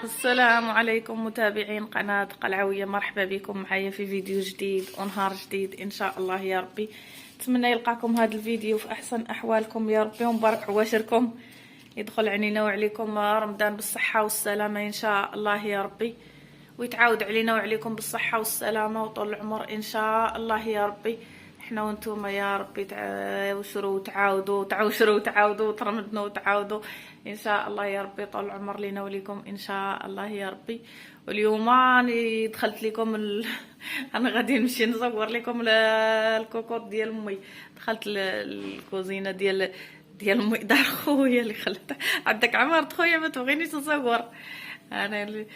السلام عليكم متابعين قناة قلعوية، مرحبا بكم معايا في فيديو جديد ونهار جديد ان شاء الله يا ربي. نتمنى يلقاكم هذا الفيديو في احسن احوالكم يا ربي، ومبارك عواشركم، يدخل علينا وعليكم رمضان بالصحة والسلامة ان شاء الله يا ربي، ويتعاود علينا وعليكم بالصحة والسلامة وطول العمر ان شاء الله يا ربي. احنا وانتم يا ربي تعاوشروا وتعاودوا تعاوشروا وتعاودوا وترمدنوا وتعاودوا ان شاء الله يا ربي، طول العمر لينا وليكم ان شاء الله يا ربي. واليوم راني دخلت لكم انا غادي نمشي نصور لكم الكوكوط ديال امي. دخلت الكوزينه ديال امي دار خويا اللي خلت عندك عمر خويا ما تبغينيش نصور. انا اللي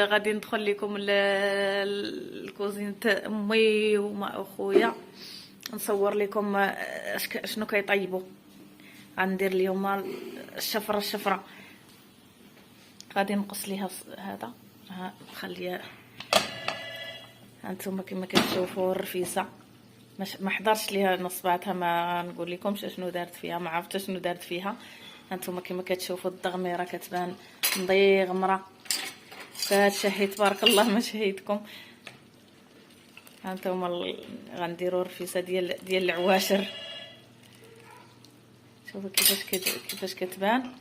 غادي ندخل لكم الكوزينه امي واخويا نصور لكم شنو كيطيبوا. غندير اليوم الشفره غادي نقص ليها هذا، نخليها هانتوما كما كتشوفوا الرفيسه ما حضرش ليها نصباتها، ما نقول لكمش شنو دارت فيها، ما عرفت شنو دارت فيها. هانتوما كما كتشوفوا الدغميره كتبان مضيغمره، فهاد الشهي تبارك الله ما شهيتكم. هانتوما غنديروا الرفيسه ديال العواشر، شوفوا كيفاش كتبان،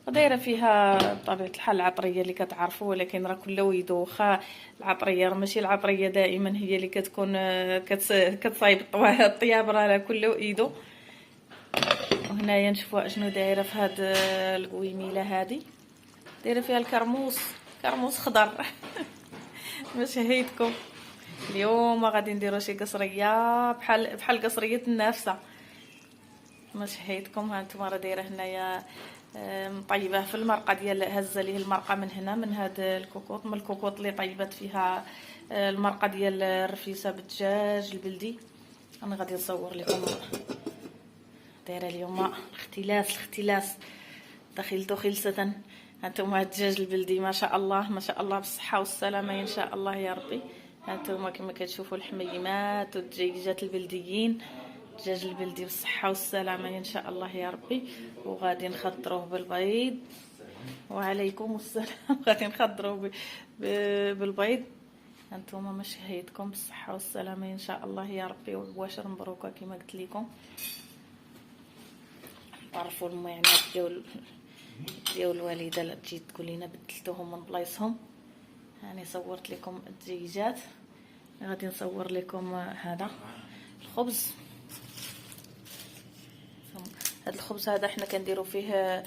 ودايره فيها بطبيعه الحال العطريه اللي كتعرفوا، ولكن راه كل ويدو واخا العطريه راه ماشي العطريه دائما هي اللي كتكون كتصايب الطياب، راه كل ويدو. وهنايا نشوفوا اشنو دايره في هاد القويميله هذه، دايره فيها كرموس خضر ما شهيتكم. اليوم غادي نديروا شي قصريه بحال قصريه النافسه ما شهيتكم. ها انتم راه دايره هنايا مطيبه في المرقه ديال هزه ليه المرقه من هنا من هاد الكوكوط، من الكوكوط اللي طيبت فيها المرقه ديال الرفيسه بالدجاج البلدي. انا غادي نصور لكم دايره اليوم الاختلاس دخلتو خلصه. هانتوما الدجاج البلدي ما شاء الله ما شاء الله بالصحه والسلامه ان شاء الله يا ربي. هانتوما كما كتشوفوا الحميمات والدجاجات البلديين، الدجاج البلدي بالصحه والسلامه ان شاء الله يا ربي. وغادي نخضروه بالبيض، وعليكم السلام غادي نخضروه بالبيض. هانتوما ما شهيتكم بالصحه والسلامه ان شاء الله يا ربي، وعواشر مبروكه كما قلت لكم. تعرفوا المعاناه ديال الوالده لا تجي تقول لنا بدلتوهم من بلايصهم. هاني صورت لكم الدجاجات، غادي نصور لكم هذا الخبز. هذا الخبز هذا حنا كنديروا فيه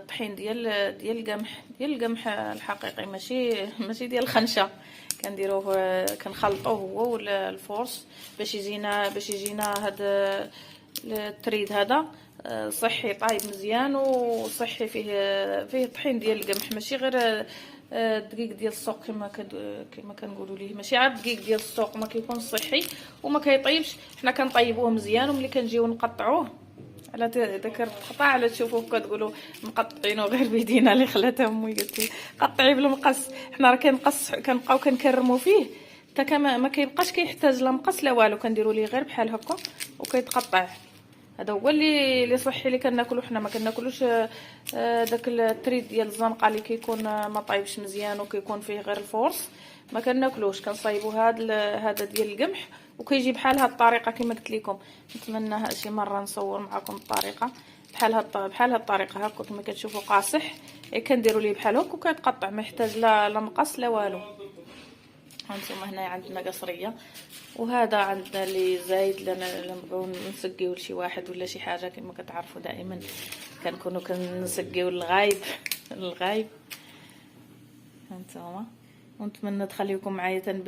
طحين ديال القمح الحقيقي، ماشي ديال الخنشه. كنديروه كنخلطوه هو ولا الفورس باش يجينا هذا التريد هذا صحي طايب مزيان وصحي، فيه طحين ديال القمح، ماشي غير الدقيق ديال السوق كما كنقولوا ليه، ماشي عاد الدقيق ديال السوق ما كيكون صحي وما كيطيبش. حنا كنطيبوه مزيان، وملي كنجيو نقطعوه على داك القطع على تشوفوه كتقولوا مقطعينه غير بيدينا اللي خلاتها امي قالت لي قطعي بالمقص. حنا راه كنبقاو كنكرموا فيه حتى ما كيبقاش كيحتاج لا مقص لا والو، كنديروا ليه غير بحال هكا وكيتقطع. هذا هو اللي صحي اللي كناكلو. حنا ما كناكلوش داك التريد ديال الزنقه اللي كيكون ما طايبش مزيان وكيكون فيه غير الفورس، ما كناكلوش. كنصايبوا هذا ديال القمح وكيجي بحال هاد الطريقه كما قلت لكم. نتمنى شي مره نصور معكم الطريقه بحال هاد الطريقه هكا كما كتشوفوا قاصح، كنديروا ليه بحال هكا وكيتقطع، ما يحتاج لا مقص لا والو. هانتوما هنايا عندنا قصريه، وهذا عندنا اللي زايد لنا نبغيو نسقيو لشي واحد ولا شي حاجه. كما كتعرفوا دائما كنكونوا كنسقيو للغايب. هانتوما ونتمنى تخليكم معايا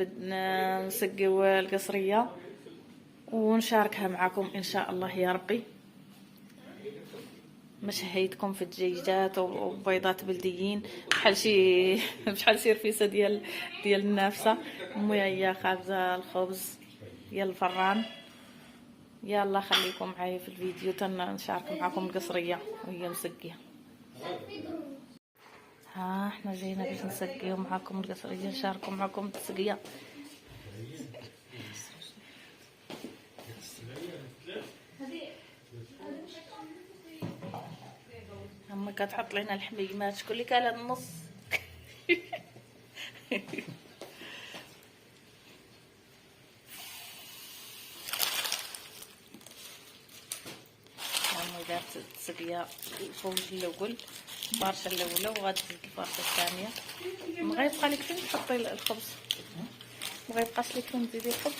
نسقيو القصريه ونشاركها معكم ان شاء الله يا ربي. ما شهيتكم في الدجاجات وبيضات بلديين بحال شي رفيسه ديال النافسه. امي هي خابزه الخبز ديال الفران. يلا خليكم معايا في الفيديو تنشارك معكم القصريه وهي مسقيه. ها احنا جينا باش نسقيو معكم القصريه، نشاركوا معكم التسقيه. اما كتحط لنا الحميمات، شكون اللي كان هذا النص هاني دارت التسقيه الفوج الاول، الفرشه الاولى، وغتزيد الفرشه الثانيه. ما غيبقى لك فين تحطي الخبز؟ ما غيبقاش لك فين تزيدي الخبز؟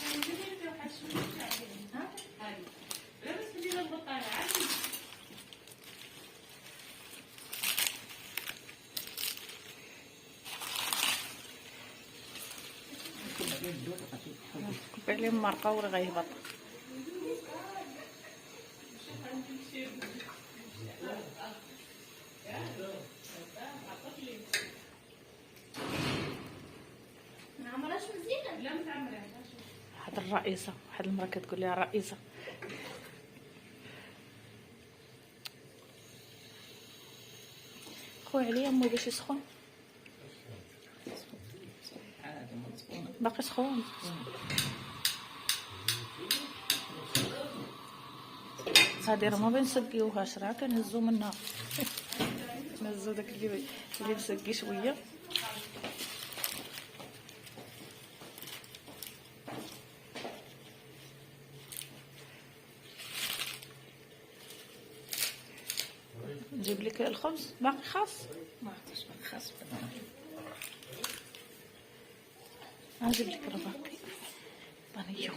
كبي عليه مرقه ولا غيهبط. واحد الرئيسه، واحد المراه كتقول لها الرئيسه. خويا عليا امي باش يسخن، باقي سخون. هادي راه ما بنسقيوهاش، راه كنهزو منها. نهزو داك اللي مسقي شويه. نجيب لك الخبز باقي خاص؟ ما عرفتش باقي خاص. نجيب لك الباقي بانيو.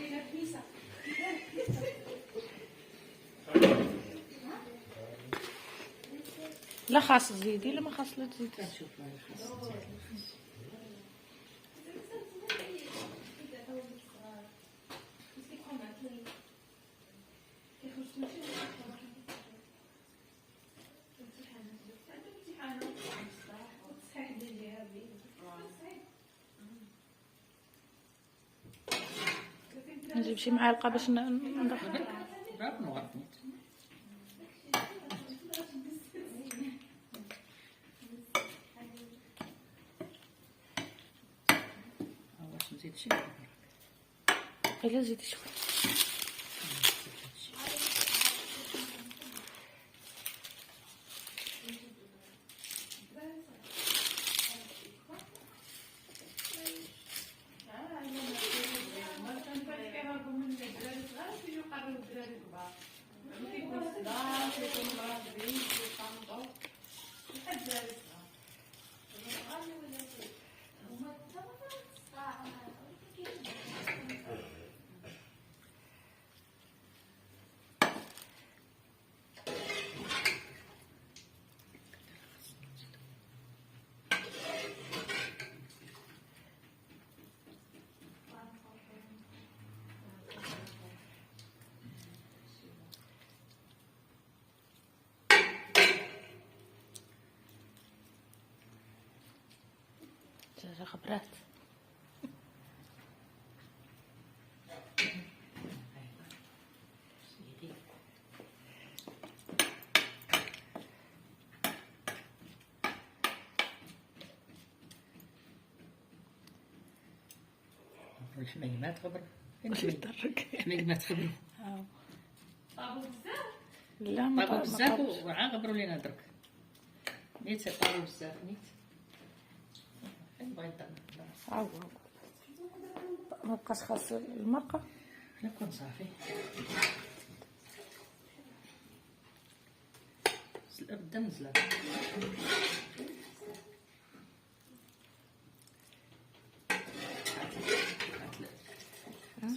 لا خاص تزيدي، لا ما خاص لا تزيدي. كنشوف خاص. نجيب شي معلقه باش ندخل. برافو نغرفني. واش نزيد شي؟ الا زيدي شويه. دجاجه خبرات. الحماية ما تخبر. واش يضرك؟ الحماية ما تخبروا. طابو بزاف؟ لا ما طابو بزاف وعا غبروا لينا درك. نيت طابو بزاف نيت. بغيت عاود ما بقاش خاص المرقه. نكون صافي. زلا بدا نزلا.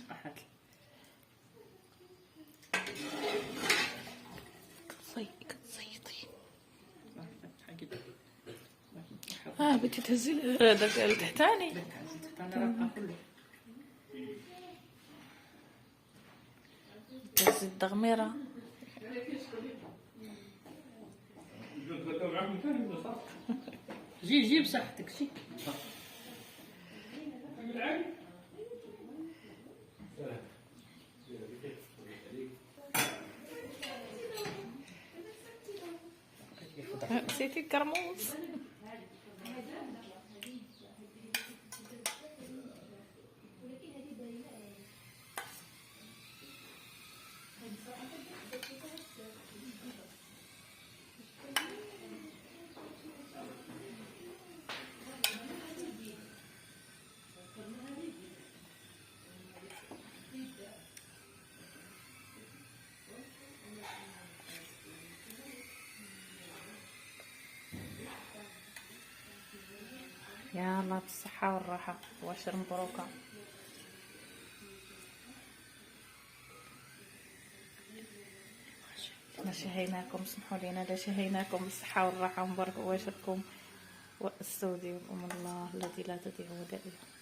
صحات. كتصيطي. بغيتي تهزي داك التحتاني. تهزي الدغميره. جي بصحتك جي. نسيتي الكرموز. يا الله بالصحة والراحة وعشر مبروكة. ما شهيناكم، اسمحوا لينا لا شهيناكم بالصحة والراحة ومبارك واشركم واستودعكم الله الذي لا تضيع ودائعه.